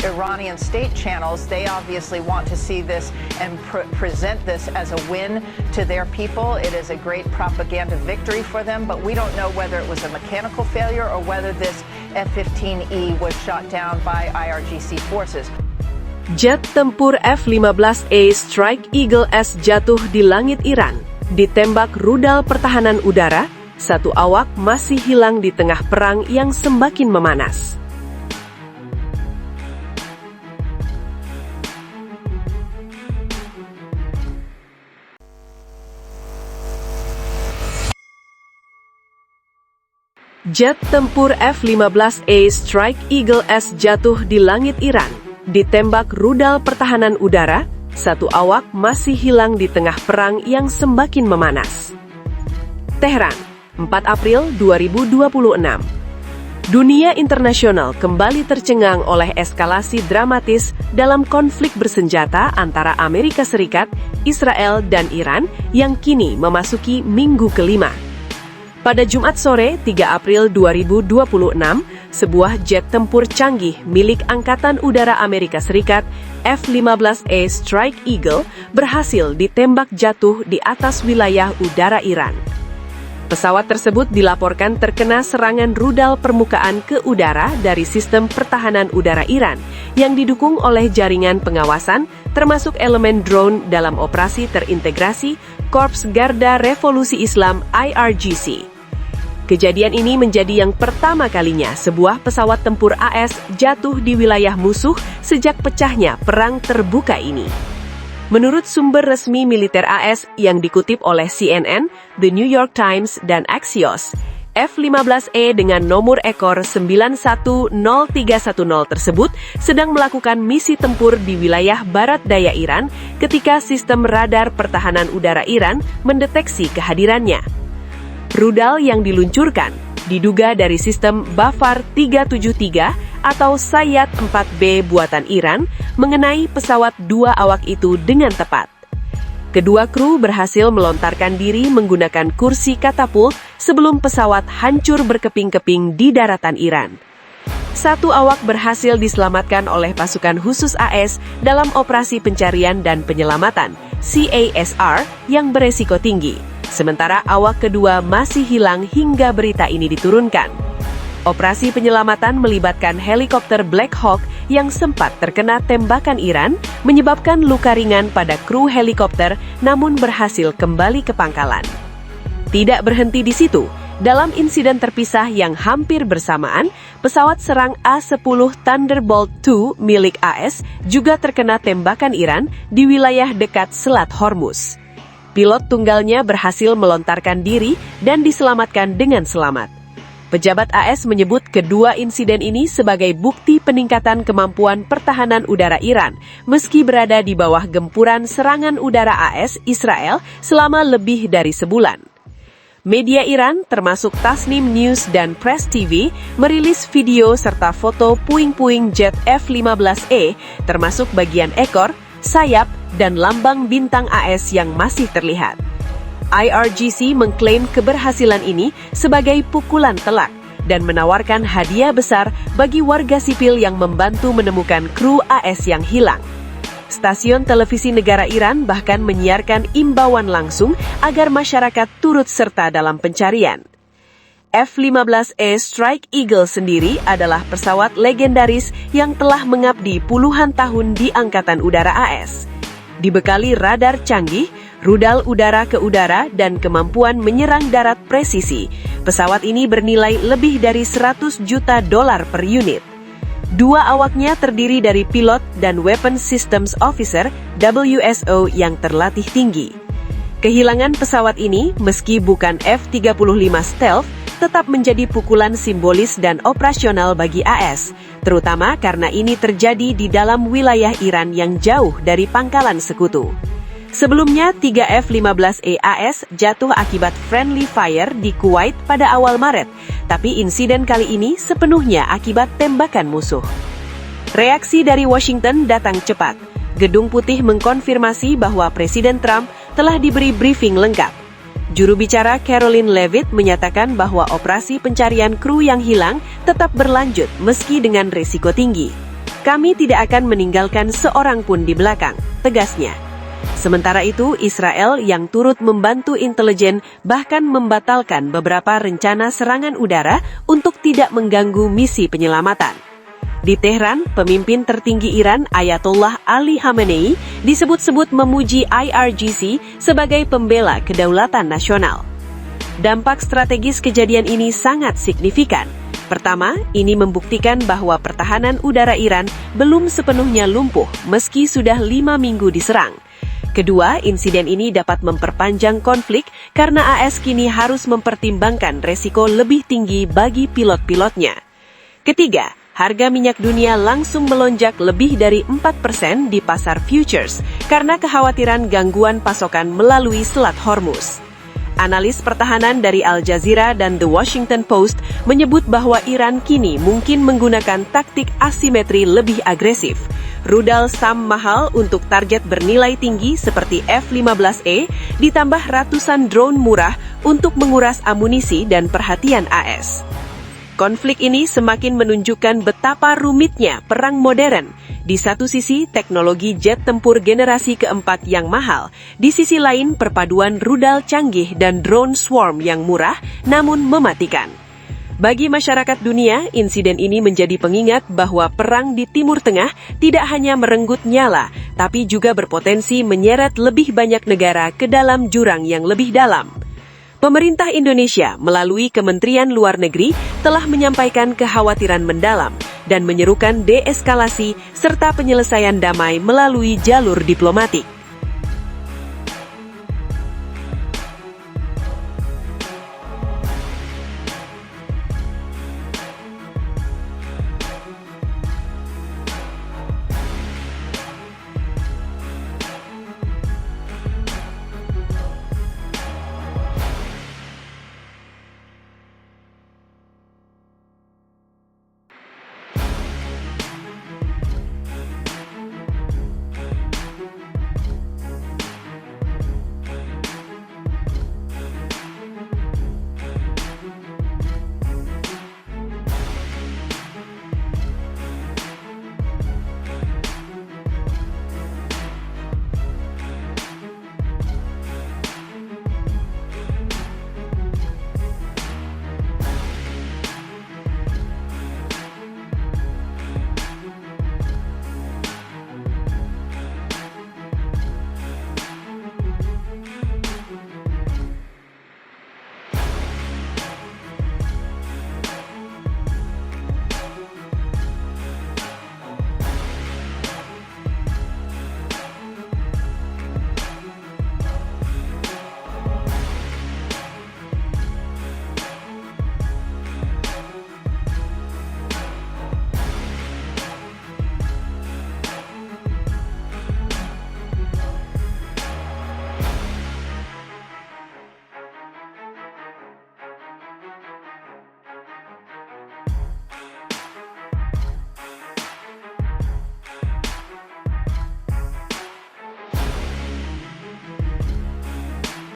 Iranian state channels, they obviously want to see this and present this as a win to their people. It is a great propaganda victory for them, but we don't know whether it was a mechanical failure or whether this F-15E was shot down by IRGC forces. Jet tempur F-15A Strike Eagle S jatuh di langit Iran, ditembak rudal pertahanan udara. Satu awak masih hilang di tengah perang yang semakin memanas. Jet tempur F-15A Strike Eagle S jatuh di langit Iran, ditembak rudal pertahanan udara. Satu awak masih hilang di tengah perang yang semakin memanas. Teheran, 4 April 2026. Dunia internasional kembali tercengang oleh eskalasi dramatis dalam konflik bersenjata antara Amerika Serikat, Israel, dan Iran yang kini memasuki minggu kelima. Pada Jumat sore, 3 April 2026, sebuah jet tempur canggih milik Angkatan Udara Amerika Serikat, F-15A Strike Eagle, berhasil ditembak jatuh di atas wilayah udara Iran. Pesawat tersebut dilaporkan terkena serangan rudal permukaan ke udara dari sistem pertahanan udara Iran yang didukung oleh jaringan pengawasan, termasuk elemen drone dalam operasi terintegrasi Korps Garda Revolusi Islam IRGC. Kejadian ini menjadi yang pertama kalinya sebuah pesawat tempur AS jatuh di wilayah musuh sejak pecahnya perang terbuka ini. Menurut sumber resmi militer AS yang dikutip oleh CNN, The New York Times, dan Axios, F-15E dengan nomor ekor 910310 tersebut sedang melakukan misi tempur di wilayah barat daya Iran ketika sistem radar pertahanan udara Iran mendeteksi kehadirannya. Rudal yang diluncurkan diduga dari sistem Bafar 373 atau Sayyad 4B buatan Iran mengenai pesawat dua awak itu dengan tepat. Kedua kru berhasil melontarkan diri menggunakan kursi katapult sebelum pesawat hancur berkeping-keping di daratan Iran. Satu awak berhasil diselamatkan oleh pasukan khusus AS dalam operasi pencarian dan penyelamatan CASR yang beresiko tinggi. Sementara awak kedua masih hilang hingga berita ini diturunkan. Operasi penyelamatan melibatkan helikopter Black Hawk yang sempat terkena tembakan Iran, menyebabkan luka ringan pada kru helikopter namun berhasil kembali ke pangkalan. Tidak berhenti di situ, dalam insiden terpisah yang hampir bersamaan, pesawat serang A-10 Thunderbolt II milik AS juga terkena tembakan Iran di wilayah dekat Selat Hormuz. Pilot tunggalnya berhasil melontarkan diri dan diselamatkan dengan selamat. Pejabat AS menyebut kedua insiden ini sebagai bukti peningkatan kemampuan pertahanan udara Iran, meski berada di bawah gempuran serangan udara AS Israel selama lebih dari sebulan. Media Iran, termasuk Tasnim News dan Press TV, merilis video serta foto puing-puing jet F-15E, termasuk bagian ekor, sayap, dan lambang bintang AS yang masih terlihat. IRGC mengklaim keberhasilan ini sebagai pukulan telak dan menawarkan hadiah besar bagi warga sipil yang membantu menemukan kru AS yang hilang. Stasiun televisi negara Iran bahkan menyiarkan imbauan langsung agar masyarakat turut serta dalam pencarian. F-15E Strike Eagle sendiri adalah pesawat legendaris yang telah mengabdi puluhan tahun di Angkatan Udara AS. Dibekali radar canggih, rudal udara ke udara, dan kemampuan menyerang darat presisi, pesawat ini bernilai lebih dari $100 juta per unit. Dua awaknya terdiri dari pilot dan Weapons Systems Officer (WSO) yang terlatih tinggi. Kehilangan pesawat ini, meski bukan F-35 stealth, tetap menjadi pukulan simbolis dan operasional bagi AS, terutama karena ini terjadi di dalam wilayah Iran yang jauh dari pangkalan sekutu. Sebelumnya, 3 F-15E AS jatuh akibat friendly fire di Kuwait pada awal Maret, tapi insiden kali ini sepenuhnya akibat tembakan musuh. Reaksi dari Washington datang cepat. Gedung Putih mengkonfirmasi bahwa Presiden Trump telah diberi briefing lengkap. Juru bicara Caroline Leavitt menyatakan bahwa operasi pencarian kru yang hilang tetap berlanjut meski dengan risiko tinggi. Kami tidak akan meninggalkan seorang pun di belakang, tegasnya. Sementara itu, Israel yang turut membantu intelijen bahkan membatalkan beberapa rencana serangan udara untuk tidak mengganggu misi penyelamatan. Di Tehran, pemimpin tertinggi Iran Ayatollah Ali Khamenei disebut-sebut memuji IRGC sebagai pembela kedaulatan nasional. Dampak strategis kejadian ini sangat signifikan. Pertama, ini membuktikan bahwa pertahanan udara Iran belum sepenuhnya lumpuh meski sudah 5 minggu diserang. Kedua, insiden ini dapat memperpanjang konflik karena AS kini harus mempertimbangkan resiko lebih tinggi bagi pilot-pilotnya. Ketiga, harga minyak dunia langsung melonjak lebih dari 4% di pasar futures karena kekhawatiran gangguan pasokan melalui Selat Hormuz. Analis pertahanan dari Al Jazeera dan The Washington Post menyebut bahwa Iran kini mungkin menggunakan taktik asimetri lebih agresif. Rudal SAM mahal untuk target bernilai tinggi seperti F-15E ditambah ratusan drone murah untuk menguras amunisi dan perhatian AS. Konflik ini semakin menunjukkan betapa rumitnya perang modern. Di satu sisi, teknologi jet tempur generasi keempat yang mahal. Di sisi lain, perpaduan rudal canggih dan drone swarm yang murah namun mematikan. Bagi masyarakat dunia, insiden ini menjadi pengingat bahwa perang di Timur Tengah tidak hanya merenggut nyala, tapi juga berpotensi menyeret lebih banyak negara ke dalam jurang yang lebih dalam. Pemerintah Indonesia melalui Kementerian Luar Negeri telah menyampaikan kekhawatiran mendalam dan menyerukan deeskalasi serta penyelesaian damai melalui jalur diplomatik.